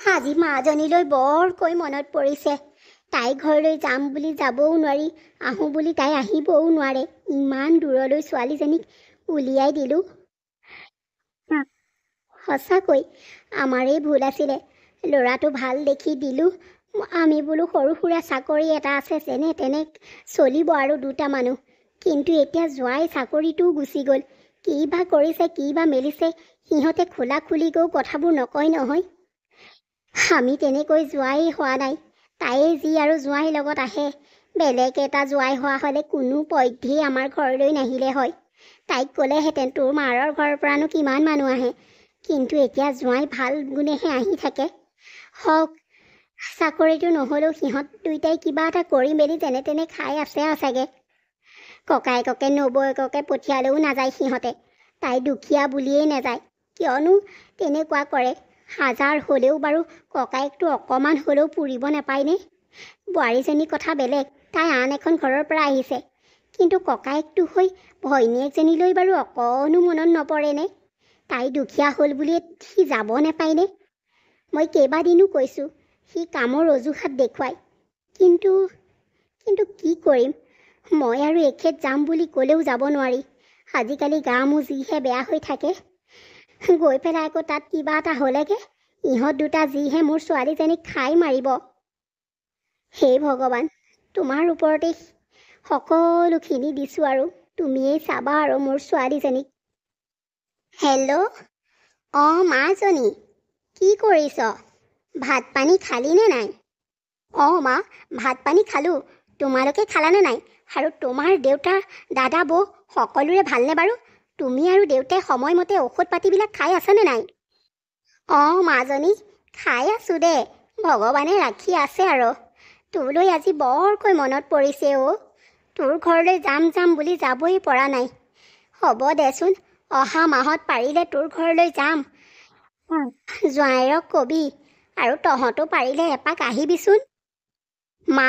আজি মাজনীলৈ বৰকৈ মনত পৰিছে। তাই ঘৰলৈ যাম বুলি যাবও নোৱাৰি, আহোঁ বুলি তাই আহিবও নোৱাৰে। ইমান দূৰলৈ ছোৱালীজনীক উলিয়াই দিলোঁ। সঁচাকৈ আমাৰেই ভুল আছিলে। ল'ৰাটো ভাল দেখি দিলোঁ। আমি বোলো সৰু সুৰা চাকৰি এটা আছে, যেনে তেনে চলিব আৰু দুটা মানুহ। কিন্তু এতিয়া জোৱাই চাকৰিটোও গুচি গ'ল। কি বা কৰিছে, কি বা মেলিছে, সিহঁতে খোলাখুলিকৈও কথাবোৰ নকয় নহয়। আমি তেনেকৈ জোৱাই হোৱা নাই। তাইয়ে যি আৰু জোৱাই লগত আহে। বেলেগ এটা জোৱাই হোৱা হ'লে কোনো পধ্যেই আমাৰ ঘৰলৈ নাহিলে হয়। তাইক ক'লেহেঁতেন, তোৰ মাৰৰ ঘৰৰ পৰানো কিমান মানুহ আহে। কিন্তু এতিয়া জোৱাই ভাল গুণেহে আহি থাকে। হওক, চাকৰিটো নহ'লেও সিহঁত দুইটাই কিবা এটা কৰি মেলি যেনে তেনে খাই আছে চাগে। ককায়েককে নবৌয়েককে পঠিয়ালেও নাযায় সিহঁতে। তাই দুখীয়া বুলিয়েই নাযায়। কিয়নো তেনেকুৱা কৰে? হাজাৰ হ'লেও বাৰু ককায়েকটো অকণমান হ'লেও পুৰিব নাপায়নে? বোৱাৰীজনীৰ কথা বেলেগ, তাই আন এখন ঘৰৰ পৰা আহিছে। কিন্তু ককায়েকটো হৈ ভৈনীয়েকজনীলৈ বাৰু অকণো মনত নপৰেনে? তাই দুখীয়া হ'ল বুলিয়ে সি যাব নাপায়নে? মই কেইবাদিনো কৈছোঁ, সি কামৰ অজুহাত দেখুৱায়। কিন্তু কি কৰিম? মই আৰু এখেত যাম বুলি ক'লেও যাব নোৱাৰি। আজিকালি গা মোৰ যিহে বেয়া হৈ থাকে। গৈ পেলাই আকৌ তাত কিবা এটা হ'লেগে, ইহঁত দুটা যিহে মোৰ ছোৱালীজনীক খাই মাৰিব। হে ভগৱান, তোমাৰ ওপৰতেই সকলোখিনি দিছোঁ আৰু তুমিয়েই চাবা আৰু মোৰ ছোৱালীজনীক। হেল্ল', মাজনী, কি কৰিছ? ভাত পানী খালিনে নাই? মা, ভাত পানী খালোঁ। তোমালোকে খালানে নাই? আৰু তোমাৰ দেউতা, দাদা, বৌ সকলোৰে ভালনে বাৰু? তুমি আৰু দেউতাই সময়মতে ঔষধ পাতিবিলাক খাই আছানে নাই? মাজনী, খাই আছোঁ দে। ভগৱানে ৰাখি আছে আৰু। তোলৈ আজি বৰকৈ মনত পৰিছে অ'। তোৰ ঘৰলৈ যাম বুলি যাবই পৰা নাই। হ'ব দেচোন, অহা মাহত পাৰিলে তোৰ ঘৰলৈ যাম। জোঁৱাইৰক কবি, আৰু তহঁতো পাৰিলে এপাক আহিবিচোন। মা,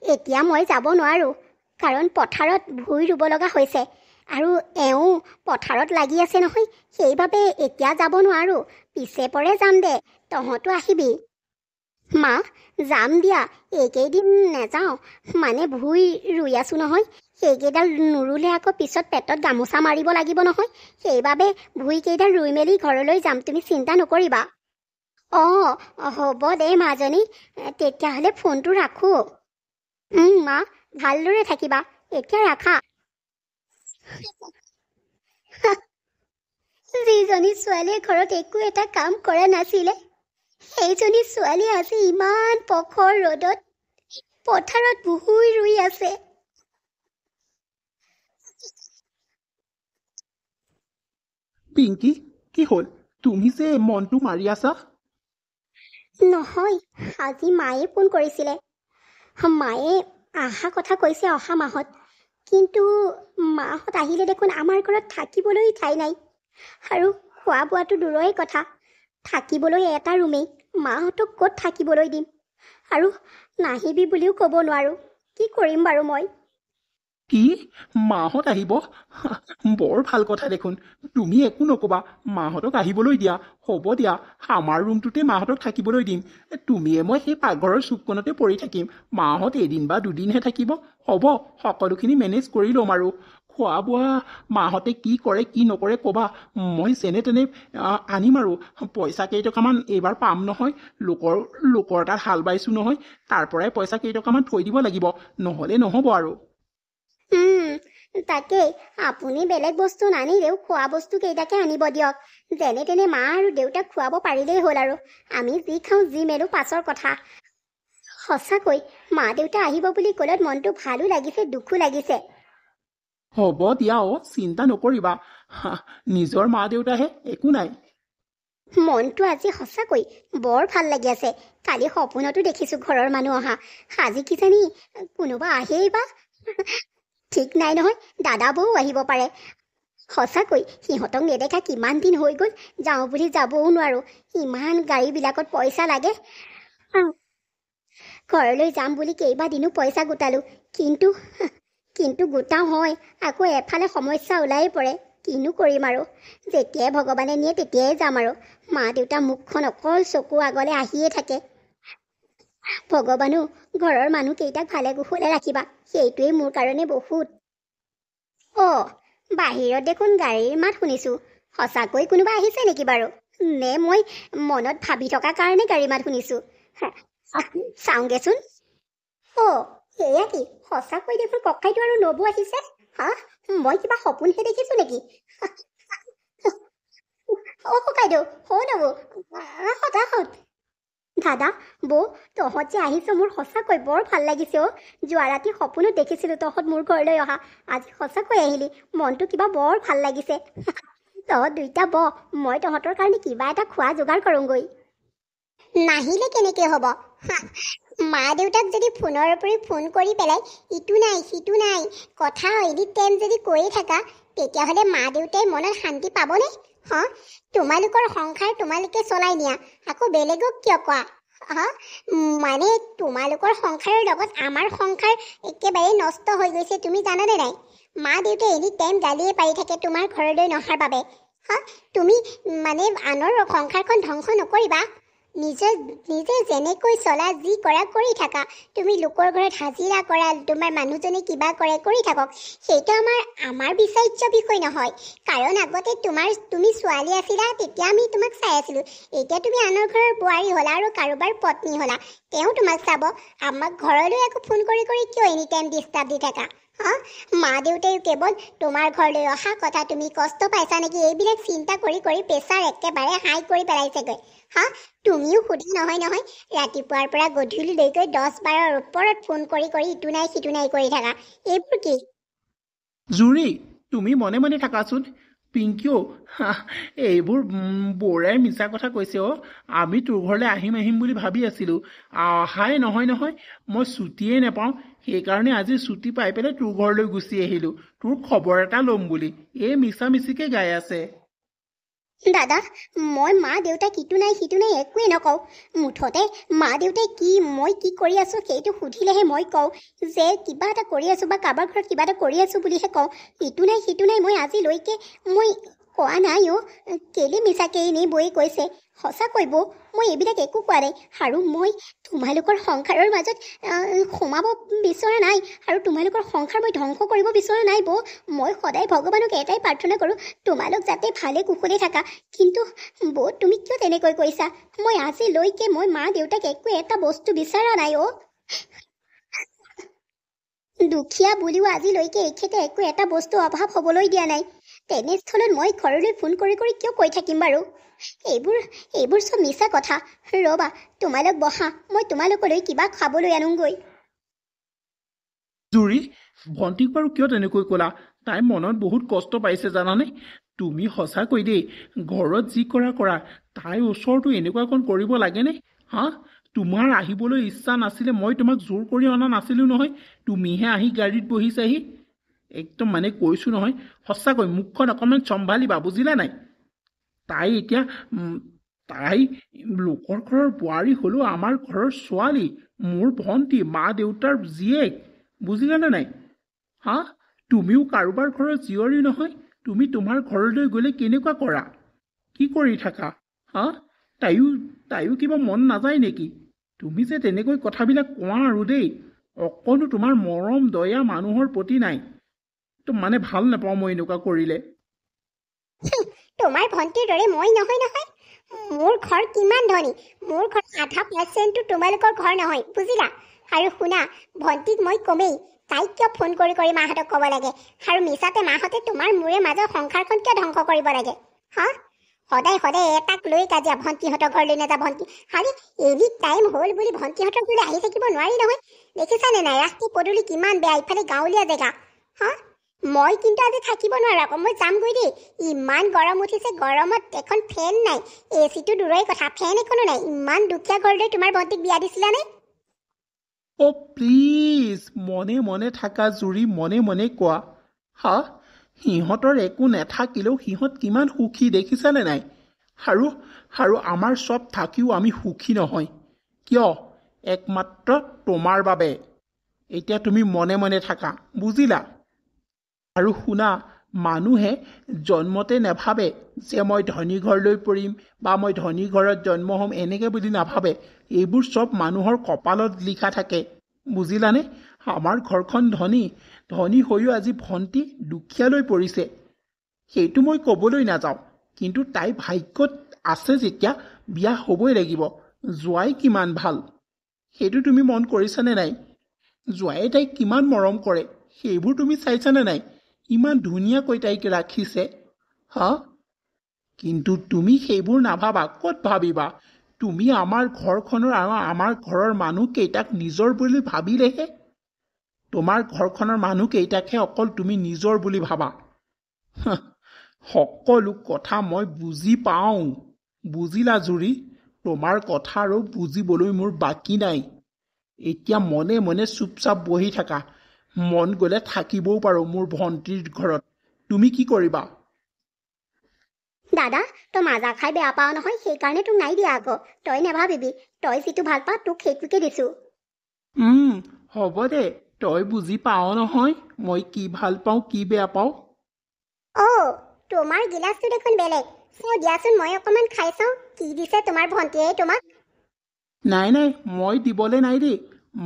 এতিয়া মই যাব নোৱাৰোঁ, কাৰণ পথাৰত ভুই ৰুব লগা হৈছে। আৰু এওঁ পথাৰত লাগি আছে নহয়, সেইবাবে এতিয়া যাব নোৱাৰোঁ। পিছে পৰে যাম দে, তহঁতো আহিবি। মা, যাম দিয়া। এইকেইদিন নেযাওঁ, মানে ভুই ৰুই আছোঁ নহয়। সেইকেইডাল নুৰুলে আকৌ পিছত পেটত গামোচা মাৰিব লাগিব নহয়। সেইবাবে ভুইকেইডাল ৰুই মেলি ঘৰলৈ যাম, তুমি চিন্তা নকৰিবা। হ'ব দে মাজনী, তেতিয়াহ'লে ফোনটো ৰাখোঁ। মা, ভালদৰে থাকিবা। এতিয়া ৰাখা। যিজনী ছোৱালীয়ে ঘৰত একো এটা কাম কৰা নাছিলে, সেইজনী ছোৱালী আজি ইমান প্ৰখৰ ৰ'দত পথাৰত ভুই ৰুই আছে। পিংকি, কি হ'ল? তুমি যে মনটো মাৰি আছা? নহয়, আজি মায়ে ফোন কৰিছিলে। মায়ে অহা কথা কৈছে অহা মাহত। কিন্তু মাহঁত আহিলে দেখোন আমাৰ ঘৰত থাকিবলৈ ঠাই নাই। আৰু খোৱা বোৱাটো দূৰৰে কথা, থাকিবলৈ এটা ৰুমেই। মাহঁতক ক'ত থাকিবলৈ দিম? আৰু নাহিবি বুলিও ক'ব নোৱাৰোঁ। কি কৰিম বাৰু মই? কি? মাহঁত আহিব? বৰ ভাল কথা দেখোন। তুমি একো নক'বা, মাহঁতক আহিবলৈ দিয়া। হ'ব দিয়া, আমাৰ ৰুমটোতে মাহঁতক থাকিবলৈ দিম। তুমিয়ে মই সেই পাকঘৰৰ চুকখনতে পৰি থাকিম। মাহঁত এদিন বা দুদিনহে থাকিব। হ'ব, সকলোখিনি মেনেজ কৰি ল'ম আৰু। খোৱা বোৱা মাহঁতে কি কৰে কি নকৰে ক'বা, মই যেনে তেনে আনিম আৰু। পইচা কেইটকামান এইবাৰ পাম নহয়। লোকৰ তাত হাল বাইছোঁ নহয়, তাৰ পৰাই পইচা কেইটকামান থৈ দিব লাগিব, নহ'লে নহ'ব আৰু। তাকেই, আপুনি বেলেগ বস্তু নানিলেও খোৱা বস্তু কেইটাকে আনিব দিয়ক। যেনে তেনে মা আৰু দেউতাক খুৱাব পাৰিলেই হ'ল আৰু। আমি যি খাওঁ যি মেলো পাছৰ কথা। সঁচাকৈ মা দেউতা আহিব বুলি ক'লত মনটো ভালো লাগিছে, দুখো লাগিছে। হ'ব দিয়া, চিন্তা নকৰিবা। নিজৰ মা দেউতাহে, একো নাই। মনটো আজি সঁচাকৈ বৰ ভাল লাগি আছে। কালি সপোনতো দেখিছোঁ ঘৰৰ মানুহ অহা। আজি কিজানি কোনোবা আহেই বা। ঠিক নাই নহয়, দাদা বৌ আহিব পাৰে। সঁচাকৈ সিহঁতক নেদেখা কিমান দিন হৈ গ'ল। যাওঁ বুলি যাবও নোৱাৰোঁ, ইমান গাড়ীবিলাকত পইচা লাগে। ঘৰলৈ যাম বুলি কেইবাদিনো পইচা গোটালোঁ, কিন্তু গোটাওঁ হয়, আকৌ এফালে সমস্যা ওলাই পৰে। কিনো কৰিম আৰু যেতিয়াই ভগৱানে নিয়ে তেতিয়াই যাম আৰু মা দেউতা মুখখন অকল চকু আগলৈ আহিয়ে থাকে ভগৱানো ঘৰৰ মানুহকেইটাক ভালে কুশলে ৰাখিবা সেইটোৱেই মোৰ কাৰণে বহুত বাহিৰত দেখোন গাড়ীৰ মাত শুনিছোঁ সঁচাকৈ কোনোবা আহিছে নেকি বাৰু নে মই মনত ভাবি থকা কাৰণে গাড়ী মাত শুনিছোঁ চাওঁগেচোন সেয়া কি সঁচাকৈ দেখোন ককাইটো আৰু নবৌ আহিছে মই কিবা সপোনহে দেখিছোঁ নেকি ককাইদেউ নবৌ সদাহত দাদা বৌ তহঁত যে আহিছ মোৰ সঁচাকৈ বৰ ভাল লাগিছে যোৱা ৰাতি সপোনত দেখিছিলোঁ তহঁত মোৰ ঘৰলৈ অহা আজি সঁচাকৈ আহিলি মনটো কিবা বৰ ভাল লাগিছে তহঁত দুইটা মই তহঁতৰ কাৰণে কিবা এটা খোৱা যোগাৰ কৰোঁগৈ নাহিলে কেনেকৈ হ'ব মা দেউতাক যদি ফোনৰ উপৰি ফোন কৰি পেলাই ইটো নাই সিটো নাই কথা এনি টাইম যদি কৈয়ে থাকা তেতিয়াহ'লে মা দেউতাই মনত শান্তি পাবনে তোমালোকৰ সংসাৰ তোমালোকে চলাই নিয়া আকৌ বেলেগক কিয় কোৱা মানে তোমালোকৰ সংসাৰৰ লগত আমাৰ সংসাৰ একেবাৰে নষ্ট হৈ গৈছে তুমি জানানে নাই মা দেউতাই এনি টাইম গালিয়ে পাৰি থাকে তোমাৰ ঘৰলৈ নহাৰ বাবে তুমি মানে আনৰ সংসাৰখন ধ্বংস নকৰিবা নিজে যেনেকৈ চলা যি কৰা কৰি থাকা তুমি লোকৰ ঘৰত হাজিৰা কৰা তোমাৰ মানুহজনে কিবা কৰে কৰি থাকক সেইটো আমাৰ বিচাৰ্য বিষয় নহয় কাৰণ আগতে তুমি ছোৱালী আছিলা তেতিয়া আমি তোমাক চাই আছিলোঁ এতিয়া তুমি আনৰ ঘৰৰ বোৱাৰী হ'লা আৰু কাৰোবাৰ পত্নী হ'লা তেওঁ তোমাক চাব আমাক ঘৰলৈ আকৌ ফোন কৰি কিয় এনি টাইম ডিষ্টাৰ্ব দি থাকা মা দেউতাই কেৱল তোমাৰ ঘৰলৈ অহা কথা তুমি কষ্ট পাইছা নেকি এইবিলাক চিন্তা কৰি প্ৰেছাৰ একেবাৰে হাই কৰি পেলাইছেগৈ তুমিও সুধি নহয় ৰাতিপুৱাৰ পৰা গধূলিলৈকৈ 10-12ৰ ওপৰত ফোন কৰি ইটো নাই সিটো নাই কৰি থাকা এইবোৰ কি জুৰি তুমি মনে মনে থাকাচোন পিংকিও এইবোৰ বৌৰাই মিছা কথা কৈছে আমি তোৰ ঘৰলৈ আহিম বুলি ভাবি আছিলোঁ অহাই নহয় মই ছুটিয়ে নাপাওঁ সেইকাৰণে আজি ছুটি পাই পেলাই তোৰ ঘৰলৈ গুচি আহিলোঁ তোৰ খবৰ এটা ল'ম বুলি এই মিছা মিছিকে গাই আছে দাদা মই মা দেউতাক ইটো নাই সিটো নাই একোৱেই নকওঁ মুঠতে মা দেউতাই মই কি কৰি আছোঁ সেইটো সুধিলেহে মই কওঁ যে কিবা এটা কৰি আছোঁ বা কাৰোবাৰ ঘৰত কিবা এটা কৰি আছোঁ বুলিহে কওঁ ইটো নাই সিটো নাই মই আজিলৈকে মই কোৱা নাই কেলে মিছাকে এনেই বৌয়ে কৈছে সঁচাকৈ বৌ মই এইবিলাক একো কোৱা নাই আৰু মই তোমালোকৰ সংসাৰৰ মাজত সোমাব বিচৰা নাই আৰু তোমালোকৰ সংসাৰ মই ধ্বংস কৰিব বিচৰা নাই বৌ মই সদায় ভগৱানক এটাই প্ৰাৰ্থনা কৰোঁ তোমালোক যাতে ভালে কুশলে থাকা কিন্তু বৌ তুমি কিয় তেনেকৈ কৈছা মই আজিলৈকে মই মা দেউতাক একো এটা বস্তু বিচৰা নাই দুখীয়া বুলিও আজিলৈকে এখেতে একো এটা বস্তু অভাৱ হ'বলৈ দিয়া নাই তেনেস্থলত মই ঘৰলৈ ফোন কৰি কিয় কৈ থাকিম বাৰু এইবোৰ চব মিছা কথা ৰ'বা তোমালোক বহা মই তোমালোকলৈ কিবা খাবলৈ আনোগৈ জুৰি ভণ্টিক বাৰু কিয় তেনেকৈ ক'লা তাই মনত বহুত কষ্ট পাইছে জানানে তুমি সঁচাকৈ দেই ঘৰত যি কৰা তাইৰ ওচৰতো এনেকুৱাখন কৰিব লাগেনে তোমাৰ আহিবলৈ ইচ্ছা নাছিলে মই তোমাক জোৰ কৰি অনা নাছিলোঁ নহয় তুমিহে আহি গাড়ীত বহিছাহি একদম মানে কৈছোঁ নহয় সঁচাকৈ মুখখন অকণমান চম্ভালিবা বুজিলা নাই তাই এতিয়া তাই লোকৰ ঘৰৰ বোৱাৰী হ'লেও আমাৰ ঘৰৰ ছোৱালী মোৰ ভণ্টি মা দেউতাৰ জীয়েক বুজিলানে নাই তুমিও কাৰোবাৰ ঘৰৰ জীয়ৰী নহয় তুমি তোমাৰ ঘৰলৈ গ'লে কেনেকুৱা কৰা কি কৰি থাকা তাইও কিবা মন নাযায় নেকি তুমি যে তেনেকৈ কথাবিলাক কোৱা আৰু দেই অকণো তোমাৰ মৰম দয়া মানুহৰ প্ৰতি নাই মানে ভাল নাপাওঁ মই এনেকুৱা কৰিলে তোমাৰ ভণ্টিৰ দৰে মই নহয় মোৰ ঘৰ কিমান ধনী মোৰ ঘৰ 80% তোমালোকৰ ঘৰ নহয় বুজিলা আৰু শুনা ভণ্টিক মই কমেই তাইক কিয় ফোন কৰি মাহঁতক ক'ব লাগে আৰু মিছাতে মাহঁতে তোমাৰ মোৰে মাজৰ সংসাৰখন কিয় ধ্বংস কৰিব লাগে সদায় এটাক লৈ কাজিয়া ভণ্টিহঁতৰ ঘৰলৈ নাযা ভণ্টি আৰে এনি টাইম হ'ল বুলি ভণ্টিহঁতৰ ঘৰলৈ আহি থাকিব নোৱাৰি নহয় দেখিছানে নাই ৰাস্তা পদূলি কিমান বেয়া ইফালে গাঁৱলীয়া জেগা মই কিন্তু আজি থাকিব নোৱাৰো আকৌ মই যামগৈ দেই ইমান গৰম উঠিছে গৰমত এখন ফেন নাই এচিটো দূৰৰে কথা ফেন এখনো নাই ইমান দুখীয়া ঘৰলৈ তোমাৰ ভণ্টিক বিয়া দিছিলানে প্লিজ মনে মনে থাকা জুৰি মনে মনে কোৱা সিহঁতৰ একো নাথাকিলেও সিহঁত কিমান সুখী দেখিছানে নাই আৰু আমাৰ চব থাকিও আমি সুখী নহয় কিয় একমাত্ৰ তোমাৰ বাবে এতিয়া তুমি মনে মনে থাকা বুজিলা আৰু শুনা মানুহে জন্মতে নাভাবে যে মই ধনী ঘৰলৈ পৰিম বা মই ধনী ঘৰত জন্ম হ'ম, এনেকৈ বুলি নাভাবে। এইবোৰ চব মানুহৰ কপালত লিখা থাকে, বুজিলানে? আমাৰ ঘৰখন ধনী, ধনী হৈও আজি ভণ্টি দুখীয়ালৈ পৰিছে। সেইটো মই ক'বলৈ নাযাওঁ, কিন্তু তাই ভাগ্যত আছে যেতিয়া বিয়া হ'বই লাগিব। জোঁৱাই কিমান ভাল সেইটো তুমি মন কৰিছানে নাই? জোঁৱায়ে তাইক কিমান মৰম কৰে সেইবোৰ তুমি চাইছানে নাই? ইমান ধুনীয়াকৈ তাইক ৰাখিছে, হা? কিন্তু তুমি সেইবোৰ নাভাবা। ক'ত ভাবিবা? তুমি আমাৰ ঘৰখনৰ আৰু আমাৰ ঘৰৰ মানুহকেইটাক নিজৰ বুলি ভাবিলেহে। তোমাৰ ঘৰখনৰ মানুহকেইটাকহে অকল তুমি নিজৰ বুলি ভাবা। হাহ, সকলো কথা মই বুজি পাওঁ, বুজিলা জুৰি? তোমাৰ কথা আৰু বুজিবলৈ মোৰ বাকী নাই। এতিয়া মনে মনে চুপচাপ বহি থাকা। মন গ'লে থাকিবও পাৰোঁ মোৰ ভণ্টিৰ ঘৰত। তুমি কি কৰিবা? দাদা, তই মাজা খাই বেয়া পাৱ নহয়, সেইকাৰণে তোক নাই দিয়া আকৌ। তই নেভাবিবি, তই যিটো ভাল পাৱ তোক সেইটোকে দিছোঁ। হ'ব দে, তই বুজি পাৱ নহয় মই কি ভাল পাওঁ কি বেয়া পাওঁ। অ' তোমাৰ গিলাচটো দেখোন বেলেগ। চাওঁ দিয়াচোন, মই অকণমান খাই চাওঁ কি দিছে তোমাৰ ভণ্টিয়ে তোমাক। নাই নাই, মই দিবলৈ নাই দেই।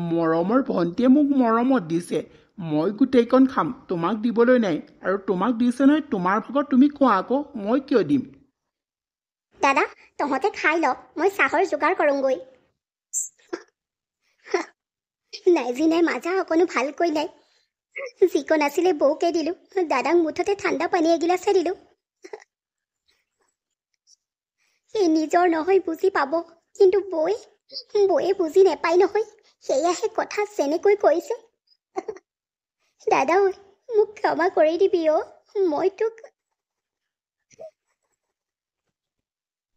মৰমৰ ভণ্টিয়ে মোক মৰমত দিছে, মই গোটেইকণ খাম, তোমাক দিবলৈ নাই। আৰু তোমাক দিছে নহয়, তোমাৰ ভাগত তুমি খোৱা আকৌ, মই কিয় দিম? দাদা, তহঁতে খাই ল, মই চাহৰ যোগাৰ কৰোঁগৈ। নাই যি নাই, মাজা অকণো ভালকৈ নাই। যিকণ আছিলে বৌকে দিলোঁ, দাদাক মুঠতে ঠাণ্ডা পানী এগিলাচহে দিলোঁ। সেই নিজৰ নহয় বুজি পাব, কিন্তু বৌয়ে বুজি নেপায় নহয়। সেয়াহে কথা যেনেকৈ কৈছে। দাদা ঐ, মোক ক্ষমা কৰি দিবি অ', মই তোক।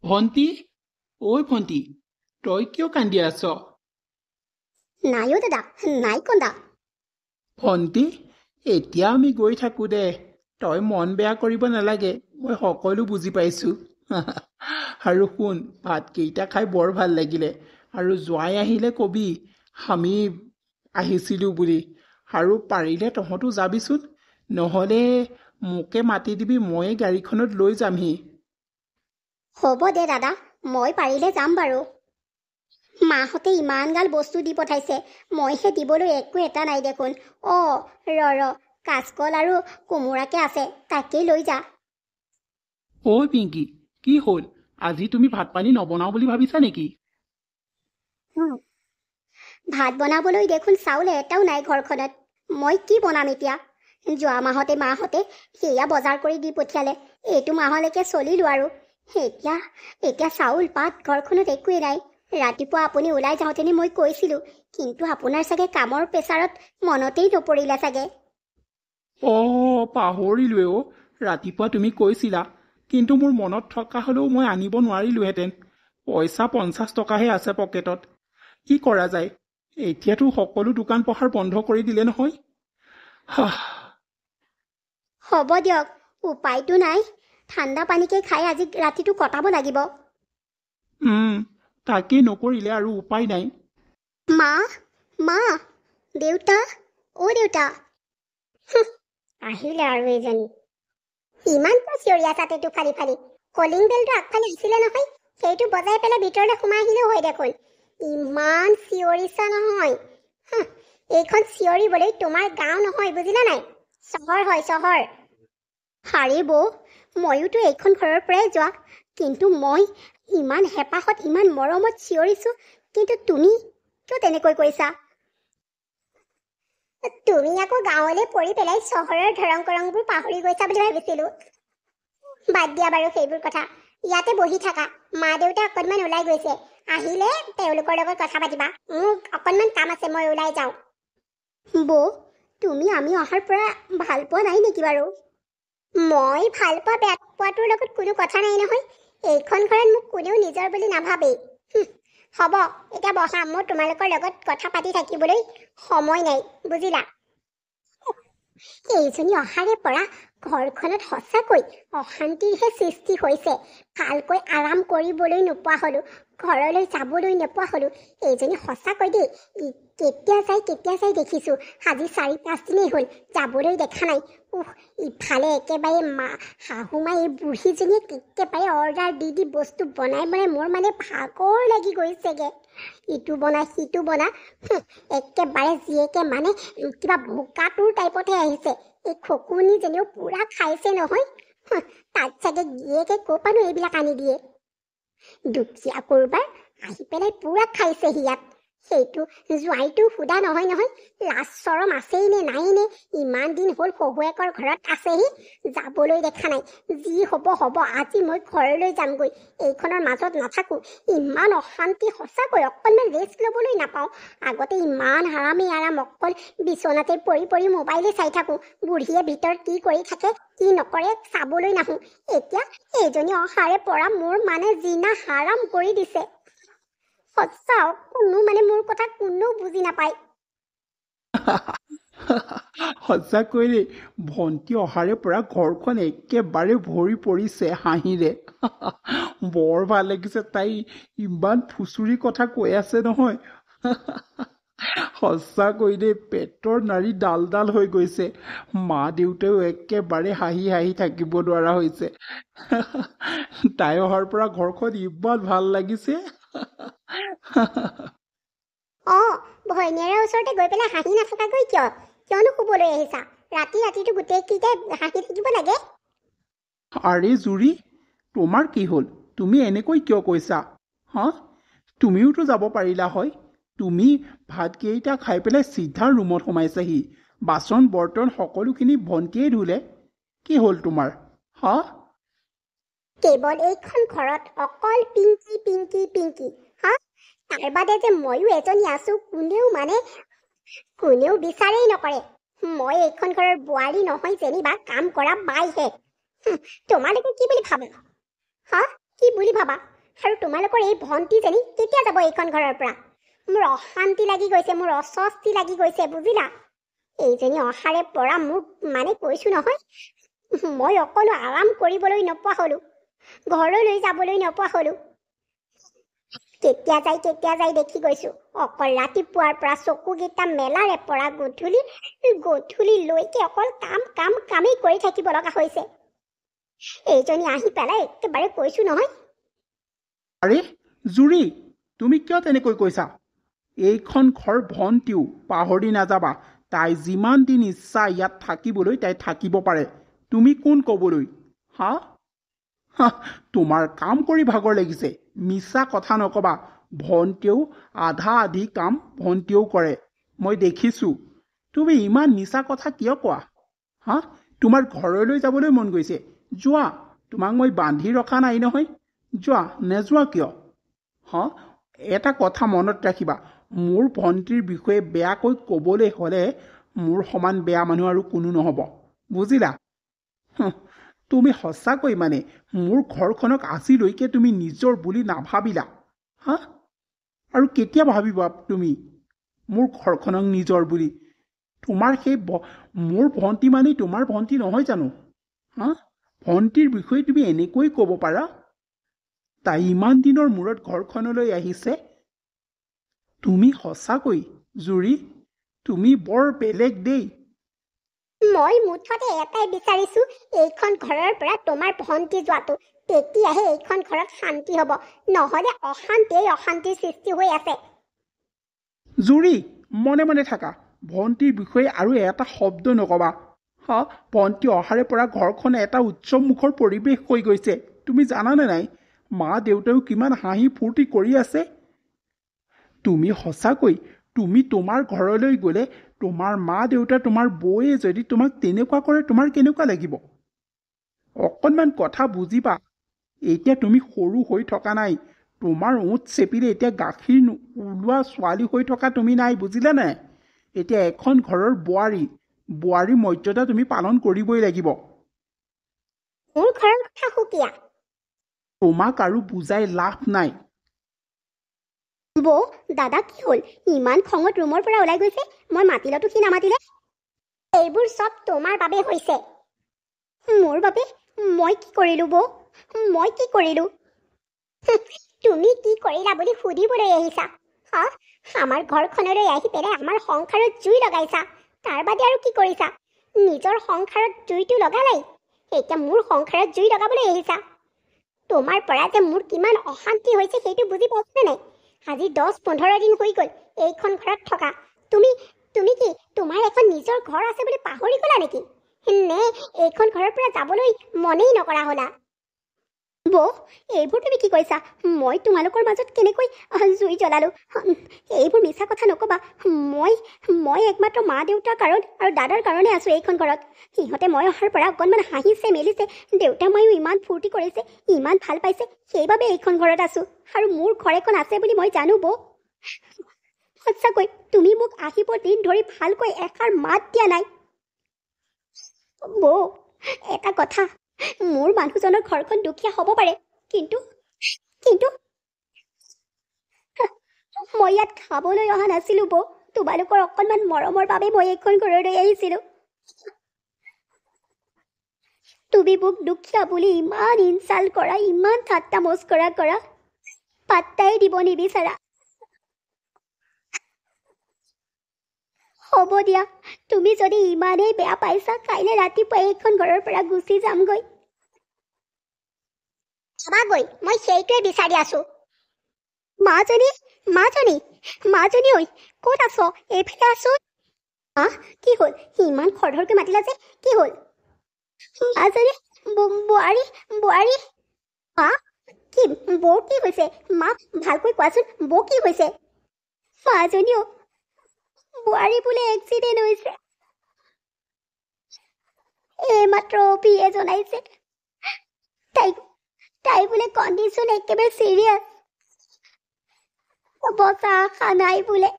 ভণ্টি, ঐ ভণ্টি, তই কিয় কান্দি আছ? নাই অ' দাদা, নাই কন্দা। ভণ্টি, এতিয়া আমি গৈ থাকোঁ দে। তই মন বেয়া কৰিব নালাগে, মই সকলো বুজি পাইছোঁ। আৰু শুন, ভাতকেইটা খাই বৰ ভাল লাগিলে। আৰু জোঁৱাই আহিলে কবি আমি আহিছিলোঁ বুলি। আৰু পাৰিলে তহঁতো যাবিচোন, নহ'লে মোকে মাতি দিবি, ময়ে গাড়ীখনত লৈ যামহি। হ'ব দে দাদা, মই পাৰিলে যাম বাৰু। মাহঁতে ইমান গাল বস্তু দি পঠাইছে, মইহে দিবলৈ একো এটা নাই দেখোন। ৰ কাচকল আৰু কোমোৰাকে আছে, তাকেই লৈ যা। ঐ পিংকি, কি হ'ল? আজি তুমি ভাত পানী নবনাও বুলি ভাবিছা নেকি? ভাত বনাবলৈ দেখোন চাউল এটাও নাই ঘৰখনত। মই কি বনাম এতিয়া? যোৱা মাহতে মাহঁতে সেয়া বজাৰ কৰি দি পঠিয়ালে, এইটো মাহলৈকে চলিলোঁ আৰু। এতিয়া চাউল পাত ঘৰখনত একোৱেই নাই। ৰাতিপুৱা আপুনি ওলাই যাওঁতেনে মই কৈছিলোঁ, কিন্তু আপোনাৰ চাগে কামৰ প্ৰেছাৰত মনতেই নপৰিলে চাগে। পাহৰিলোৱে অ'। ৰাতিপুৱা তুমি কৈছিলা, কিন্তু মোৰ মনত থকা হ'লেও মই আনিব নোৱাৰিলোহেঁতেন। পইচা 50 টকাহে আছে পকেটত। কি কৰা যায়? এতিয়াতো সকলো দোকান পোহাৰ বন্ধ কৰি দিলে নহয়। হ'ব দিয়ক, উপায়তো নাই। ঠাণ্ডা পানীকে খাই আজি ৰাতিটো কটাব লাগিব। তাকেই নকৰিলে আৰু উপায় নাই। মা, দেউতা, অ' দেউতা। আহিলে আৰু এইজনী। ইমান চিঞৰি আছা তেটো ফালি ফালি। কলিং বেলটো আগফালে আছিলে নহয়, সেইটো বজাই পেলাই ভিতৰলৈ সোমাই আহিলেও হয় দেখোন। ইমান চিঞৰিছা নহয়। এইখন চিঞৰিবলৈ তোমাৰ গাঁও নহয়, বুজিলা নাই? চহৰ হয়, চহৰ। হাৰে বৌ, ময়োতো এইখন ঘৰৰ পৰাই যোৱা, কিন্তু মই ইমান হেঁপাহত ইমান মৰমত চিঞৰিছোঁ, কিন্তু তুমি কিয় তেনেকৈ কৈছা? তুমি আকৌ গাঁৱলৈ পৰি পেলাই চহৰৰ ধৰং কৰংবোৰ পাহৰি গৈছা বুলি ভাবিছিলোঁ। বাদ দিয়া বাৰু সেইবোৰ কথা। ইয়াতে বহি থাকা, মা দেউতা অকণমান ওলাই গৈছে, আহিলে তেওঁলোকৰ লগত কথা পাতিবা। মোক অকণমান কাম আছে, মই ওলাই যাওঁ। বৌ, তুমি আমি অহাৰ পৰা ভাল পোৱা নাই নেকি বাৰু? মই ভাল পোৱা বেয়া পোৱাটোৰ লগত কোনো কথা নাই নহয়। এইখন ঘৰত মোক কোনেও নিজৰ বুলি নাভাবেই। হ'ব, এতিয়া বহা, মোৰ তোমালোকৰ লগত কথা পাতি থাকিবলৈ সময় নাই, বুজিলা? এইজনী অহাৰে পৰা ঘৰখনত সঁচাকৈ অশান্তিৰহে সৃষ্টি হৈছে। ভালকৈ আৰাম কৰিবলৈ নোপোৱা হ'লো। ঘৰলৈ যাবলৈ নোপোৱা হ'লো। এইজনী সঁচাকৈ দেই, কেতিয়া যায় দেখিছোঁ। আজি 4-5 দিনেই হ'ল যাবলৈ দেখা নাই। ইফালে একেবাৰে শাহু মা এই বুঢ়ীজনীয়ে একেবাৰে অৰ্ডাৰ দি বস্তু বনাই মোৰ মানে ভাগৰ লাগি গৈছেগে। ইটো বনা সিটো বনা, একেবাৰে জীয়েকে মানে কিবা বোকাটোৰ টাইপতহে আহিছে। এই খকুনীজনীও পুৰা খাইছে নহয়। তাত চাগে গিয়েকে ক'ৰ পৰানো এইবিলাক আনি দিয়ে। দুখীয়া কৰবাৰ আহি পেলাই পুৰা খাইছেহি ইয়াত। সেইটো জোৱাইটো সোধা নহয়। লাজ চৰম আছেই নে নাই নে? ইমান দিন হ'ল শহুৱেকৰ ঘৰত আছেহি, যাবলৈ দেখা নাই। যি হ'ব আজি মই ঘৰলৈ যামগৈ। এইখনৰ মাজত নাথাকো। ইমান অশান্তি সঁচাকৈ, অকণমান ৰেষ্ট ল'বলৈ নাপাওঁ। আগতে ইমান আৰাম অকল বিচনাতে পৰি মোবাইলে চাই থাকো। বুঢ়ীয়ে ভিতৰত কি কৰি থাকে কি নকৰে চাবলৈ নাহো। এতিয়া এইজনী অহাৰে পৰা মোৰ মানে জিনা হাৰাম কৰি দিছে। সঁচা, মোৰ কথা কোনো বুজি নাপায়। সঁচাকৈ দেই, ভণ্টি অহাৰে পৰা ঘৰখন একেবাৰে ভৰি পৰিছে হাঁহিৰে। বৰ ভাল লাগিছে, তাই ইমান ফুচুৰি কথা কৈ আছে নহয়। সঁচাকৈ দেই, পেটৰ নাড়ী ডাল হৈ গৈছে। মা দেউতাও একেবাৰে হাঁহি থাকিব নোৱাৰা হৈছে। তাই অহাৰ পৰা ঘৰখন ইমান ভাল লাগিছে। ভৈনীয়েৰৰ ওচৰতে গৈ পেলাই হাঁহি নাথকাকৈ কিয়নো শুবলৈ আহিছা? ৰাতিটো গোটেইকেইটাই হাঁহি থাকিব লাগে। আৰে জুৰি, তোমাৰ কি হ'ল? তুমি এনেকৈ কিয় কৈছা? তুমিওতো যাব পাৰিলা হয়। তুমি ভাতকেইটা খাই পেলাই চিধা ৰুমত সোমাইছাহি। বাচন বৰ্তন সকলোখিনি ভণ্টিয়ে ধুলে। কি হ'ল তোমাৰ? কেৱল এইখন ঘৰত অকল পিংকি। তাৰ বাদে যে ময়ো এজনী আছো, কোনেও বিচাৰেই নকৰে। মই এইখন ঘৰৰ বোৱাৰী নহয় যেনিবা, কাম কৰা বাইহে। তোমালোকে কি বুলি ভাবা? আৰু তোমালোকৰ এই ভণ্টিজনী কেতিয়া যাব এইখন ঘৰৰ পৰা? মোৰ অশান্তি লাগি গৈছে, মোৰ অস্বস্তি লাগি গৈছে, বুজিলা? এইজনী অহাৰে পৰা মোৰ মানে কৈছো নহয়, মই অকলো আৰাম কৰিবলৈ নোপোৱা হলো, ঘৰলৈ যাবলৈ নোপোৱা হলো। কেতিয়া যায় দেখি গৈছো। অকল ৰাতিপুৱাৰ পৰা চকুকেইটা মেলাৰে পৰা গধূলিলৈকে অকল কামেই কৰি থাকিব লগা হৈছে। এইজনী আহি পেলাই একেবাৰে কৈছো নহয়। আৰে জুৰি, তুমি কিয় তেনেকৈ কৈছা? এইখন ঘৰ ভণ্টিও, পাহৰি নাযাবা। তাই যিমান দিন ইচ্ছা ইয়াত থাকিবলৈ তাই থাকিব পাৰে। তুমি কোন ক'বলৈ? তোমাৰ কাম কৰি ভাগৰ লাগিছে। মিছা কথা নকবা। ভণ্টিয়েও আধা আধি কাম ভণ্টিয়েও কৰে, মই দেখিছো। তুমি ইমান মিছা কথা কিয় কোৱা? তোমাৰ ঘৰলৈ যাবলৈ মন গৈছে, যোৱা। তোমাক মই বান্ধি ৰখা নাই নহয়। যোৱা, নেযোৱা কিয়? এটা কথা মনত ৰাখিবা, মোৰ ভণ্টিৰ বিষয়ে বেয়াকৈ ক'বলৈ হ'লে মোৰ সমান বেয়া মানুহ আৰু কোনো নহ'ব, বুজিলা? তুমি সঁচাকৈ মানে মোৰ ঘৰখনক আজিলৈকে তুমি নিজৰ বুলি নাভাবিলা। আৰু কেতিয়া ভাবিবা তুমি মোৰ ঘৰখনক নিজৰ বুলি? তোমাৰ সেই মোৰ ভণ্টি মানে তোমাৰ ভণ্টি নহয় জানো? ভণ্টিৰ বিষয়ে তুমি এনেকৈ ক'ব পাৰা? তাই ইমান দিনৰ মূৰত ঘৰখনলৈ আহিছে। তুমি সঁচাকৈ জুৰি, তুমি বৰ বেলেগ দেই। মই মুঠতে এটাই বিচাৰিছো, এইখন ঘৰৰ পৰা তোমাৰ ভণ্টি যোৱাটো। তেতিয়াহে এইখন ঘৰত শান্তি হ'ব, নহ'লে অশান্তিৰ সৃষ্টি হৈ আছে। জুৰি, মনে থাকা। ভণ্টিৰ বিষয়ে আৰু এটা শব্দ নকবা। ভণ্টি অহাৰে পৰা ঘৰখন এটা উৎসৱমুখৰ পৰিৱেশ হৈ গৈছে। তুমি জানানে নাই? মা দেউতাও কিমান হাঁহি ফূৰ্তি কৰি আছে। তুমি সঁচাকৈ, তুমি তোমাৰ ঘৰলৈ গ'লে তোমাৰ মা দেউতা, তোমাৰ বৌয়ে যদি তোমাক তেনেকুৱা কৰে, তোমাৰ কেনেকুৱা লাগিব? অকণমান কথা বুজিবা। এতিয়া তুমি সৰু হৈ থকা নাই। তোমাৰ ওঁঠ চেপিলে এতিয়া গাখীৰ ওলোৱা ছোৱালী হৈ থকা তুমি নাই, বুজিলা নাই? এতিয়া এখন ঘৰৰ বোৱাৰী মৰ্যাদা তুমি পালন কৰিবই লাগিব। মোৰ ঘৰৰ কথা সুকীয়া। তোমাক আৰু বুজাই লাভ নাই। বৌ, দাদা কি হ'ল? ইমান খঙত ৰুমৰ পৰা ওলাই গৈছে। মই মাতিলতো সি নামাতিলে। এইবোৰ চব তোমাৰ বাবে হৈছে। মোৰ বাবে? মই কি কৰিলো বৌ? মই কি কৰিলো? তুমি কি কৰিলা বুলি সুধিবলৈ আহিছা? হা, আমাৰ ঘৰখনলৈ আহি পেলাই আমাৰ সংসাৰত জুই লগাইছা। তাৰ বাদে আৰু কি কৰিছা? নিজৰ সংসাৰত জুইটো লগালাই, এতিয়া মোৰ সংসাৰত জুই লগাবলৈ আহিছা। তোমাৰ পৰা যে মোৰ কিমান অশান্তি হৈছে সেইটো বুজি পাইছানে নাই? আজি 10-15 দিন হৈ গ'ল এইখন ঘৰত থকা। তুমি তুমি কি তোমাৰ এখন নিজৰ ঘৰ আছে বুলি পাহৰি গ'লা নেকি? নে এইখন ঘৰৰ পৰা যাবলৈ মনেই নকৰা হ'লা? বৌ, এইবোৰ তুমি কি কৈছা? মই তোমালোকৰ মাজত কেনেকৈ জুই জ্বলালো? এইবোৰ মিছা কথা নক'বা। মই একমাত্ৰ মা দেউতাৰ কাৰণ আৰু দাদাৰ কাৰণে আছো এইখন ঘৰত। সিহঁতে মই অহাৰ পৰা অকণমান হাঁহিছে মেলিছে, দেউতা ময়ো ইমান ফূৰ্তি কৰিছে, ইমান ভাল পাইছে, সেইবাবে এইখন ঘৰত আছো। আৰু মোৰ ঘৰ এখন আছে বুলি মই জানো বৌ। সঁচাকৈ তুমি মোক আহিব দিন ধৰি ভালকৈ এষাৰ মাত দিয়া নাই। বৌ, এটা কথা, মোৰ মানুহজনৰ ঘৰখন দুখীয়া হ'ব পাৰে, কিন্তু কিন্তু মই ইয়াত খাবলৈ অহা নাছিলো বৌ। তোমালোকৰ অকণমান মৰমৰ বাবে মই এইখন ঘৰলৈ আহিছিলো। তুমি মোক দুখীয়া বুলি ইমান ইনচাল্ট কৰা, ইমান ঠাট্টা মস্কৰা কৰা, পাত্তাই দিব নিবিচাৰা। হ'ব দিয়া, তুমি যদি ইমানেই বেয়া পাইছা, কাইলৈ ৰাতিপুৱা এইখন ঘৰৰ পৰা গুচি যামগৈ। যাবাগৈ, মই সেইটোৱে বিচাৰি আছো। মাজনী, মাজনী, মাজনী ঐ, ক'ত আছ? এইফালে আছো। কি হ'ল? ইমান খৰধৰকৈ মাতিলা যে, কি হ'ল? মাজনী, বোৱাৰী, বোৱাৰী। কি বৌ, কি হৈছে? মা, ভালকৈ কোৱাচোন, বৌ কি হৈছে? মাজনী, বোৱাৰী বোলে এক্সিডেণ্ট হৈছে। এইমাত্ৰ অভিয়ে জনাইছে। তাই বোলে কণ্ডিশ্যন একেবাৰে চিৰিয়াছ, বচা আশা নাই বোলে।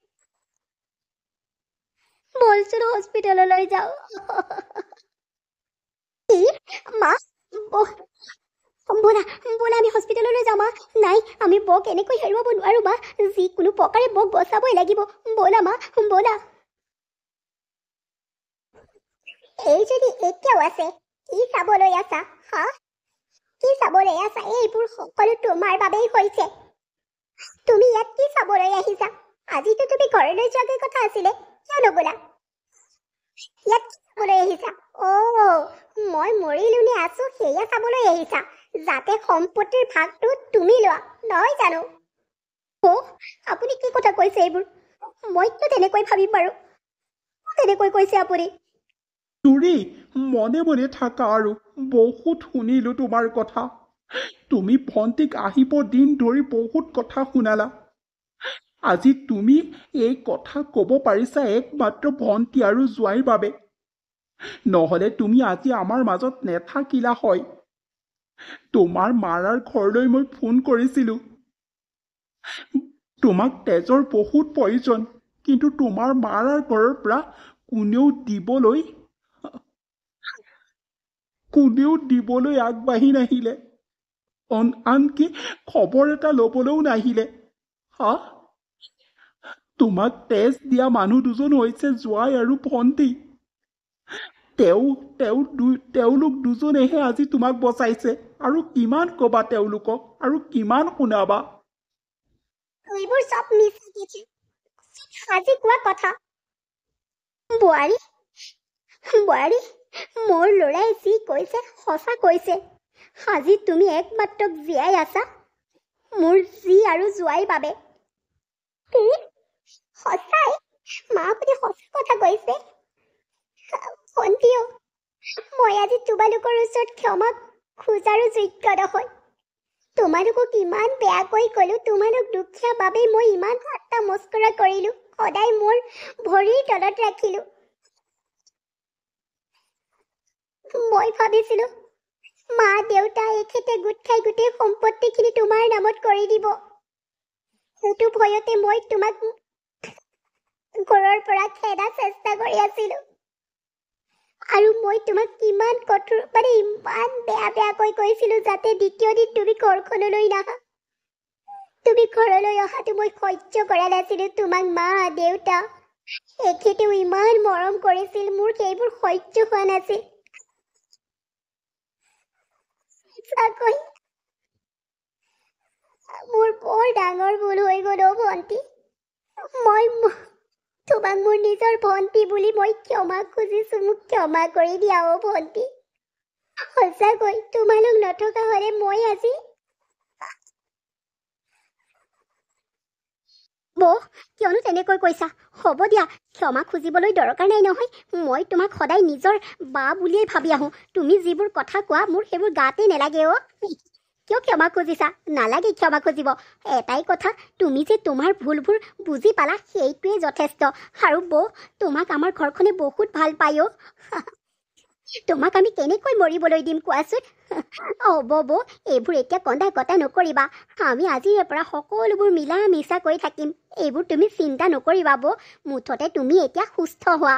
বলচোন হস্পিটেললৈ যাওঁ। কি মা, ব'লা ব'লা আমি হস্পিটেললৈ যাওঁ মা। নাই, আমি বৌক এনেকৈ হেৰুৱাব নোৱাৰো মা, যিকোনো প্ৰকাৰে বৌক বচাবই লাগিব। ব'লা মা, ব'লা। এই যদি এতিয়াও আছে, কি চাবলৈ আছা? হা, কি চাবলৈ আছা? এইবোৰ সকলো তোমাৰ বাবেই হৈছে। তুমি ইয়াত কি চাবলৈ আহিছা? আজিতো তুমি ঘৰলৈ যোৱাকৈ কথা আছিলে, কিয় নগ'লা? ইয়াত কি চাবলৈ আহিছা? মই মৰিলো নে আছো সেয়া চাবলৈ আহিছা, যাতে সম্পত্তিৰ ভাগটো তুমি লোৱা, নহয় জানো? আপুনি কি কথা কৈছে এইবোৰ? মইতো তেনেকৈ ভাবিম বাৰু। তেনেকৈ কৈছে আপুনি? চুৰি, মনে মনে থাকা আৰু। বহুত শুনিলো তোমাৰ কথা। তুমি ভণ্টিক আহিব দিন ধৰি বহুত কথা শুনালা। আজি তুমি এই কথা ক'ব পাৰিছা একমাত্ৰ ভণ্টি আৰু জোঁৱাইৰ বাবে। নহ'লে তুমি আজি আমাৰ মাজত নেথাকিলা হয়। তোমাৰ মাৰাৰ ঘৰলৈ মই ফোন কৰিছিলো। তোমাক তেজৰ বহুত প্ৰয়োজন, কিন্তু তোমাৰ মাৰাৰ ঘৰৰ পৰা কোনেও দিবলৈ আগবাঢ়ি নাহিলে। আনকি খবৰ এটা ল'বলৈও নাহিলে। তোমাক তেজ দিয়া মানুহ দুজন হৈছে জোঁৱাই আৰু ভণ্টি। তেওঁলোক দুজনেহে আজি তোমাক বচাইছে। আৰু কিমান ক'বা তেওঁলোকক, আৰু কিমান শুনাবা? এইবোৰ চব মিছা সাজি কোৱা কথা। বোৱাৰী, মোৰ ল'ৰাই যি কৈছে সঁচা কৈছে। আজি তুমি একমাত্ৰ জীয়াই আছা মোৰ জী আৰু জোঁৱাইৰ বাবে। সঁচাই? মা, আপুনি সঁচা কথা কৈছে? ভণ্টিও, মই আজি তোমালোকৰ ওচৰত ক্ষমা খোজাৰো যোগ্য নহয়। তোমালোকক ইমান বেয়াকৈ ক'লো, তোমালোক দুখীয়া বাবেই মই ইমান ঠাট্টা মস্কৰা কৰিলো, সদায় মোৰ ভৰিৰ তলত ৰাখিলো। মই ভাবিছিলো মা দেউতা এখেতে গোট খাই গোটেই সম্পত্তিখিনি তোমাৰ নামত কৰি দিব। সেইটো ভয়তে মই তোমাক ঘৰৰ পৰা খেদা চেষ্টা কৰি আছিলো। আৰু মই তোমাক কিমান কঠোৰ, ইমান বেয়াকৈ কৈছিলো যাতে দ্বিতীয় দিন তুমি ঘৰখনলৈ নাহা। তুমি ঘৰলৈ অহাটো মই সহ্য কৰা নাছিলো। তোমাক মা দেউতা এখেতেও ইমান মৰম কৰিছিল, মোৰ সেইবোৰ সহ্য হোৱা নাছিল। মোৰ বৰ ডাঙৰ ভুল হৈ গ'ল অ' ভণ্টি। তোমাক মোৰ নিজৰ ভণ্টি বুলি মই ক্ষমা খুজিছো, মোক ক্ষমা কৰি দিয়া অ' ভণ্টি। সঁচাকৈ তোমালোক নথকা হ'লে মই আজি বৌ, কিয়নো তেনেকৈ কৈছা? হ'ব দিয়া, ক্ষমা খুজিবলৈ দৰকাৰ নাই নহয়। মই তোমাক সদায় নিজৰ বা বুলিয়েই ভাবি আহোঁ। তুমি যিবোৰ কথা কোৱা মোৰ সেইবোৰ গাতেই নেলাগে অ'। কিয় ক্ষমা খুজিছা? নালাগে ক্ষমা খুজিব। এটাই কথা, তুমি যে তোমাৰ ভুলবোৰ বুজি পালা সেইটোৱে যথেষ্ট। আৰু বৌ, তোমাক আমাৰ ঘৰখনে বহুত ভাল পায় অ'। তোমাক আমি কেনেকৈ মৰিবলৈ দিম কোৱাচোন? হ'ব বৌ, এইবোৰ এতিয়া কন্দা কটা নকৰিবা। আমি আজিৰে পৰা সকলোবোৰ মিলা মিছা কৰি থাকিম। এইবোৰ তুমি চিন্তা নকৰিবা বৌ। মুঠতে তুমি এতিয়া সুস্থ হোৱা।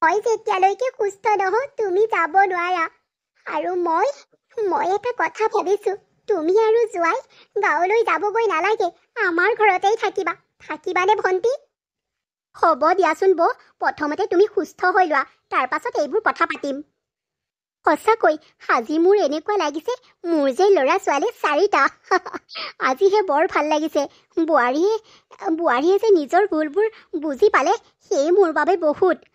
মই যেতিয়ালৈকে সুস্থ নহওঁ তুমি যাব নোৱাৰা। আৰু মই এটা কথা ভাবিছো, তুমি আৰু জোঁৱাই গাঁৱলৈ যাবগৈ নালাগে, আমাৰ ঘৰতেই থাকিবা। থাকিবানে ভণ্টি? হ'ব দিয়াচোন বৌ, প্ৰথমতে তুমি সুস্থ হৈ লোৱা, তাৰ পাছত এইবোৰ কথা পাতিম। সঁচাকৈ আজি মোৰ এনেকুৱা লাগিছে মোৰ যে ল'ৰা ছোৱালী 4টা। আজিহে বৰ ভাল লাগিছে। বোৱাৰীয়ে যে নিজৰ ভুলবোৰ বুজি পালে, সেয়ে মোৰ বাবে বহুত।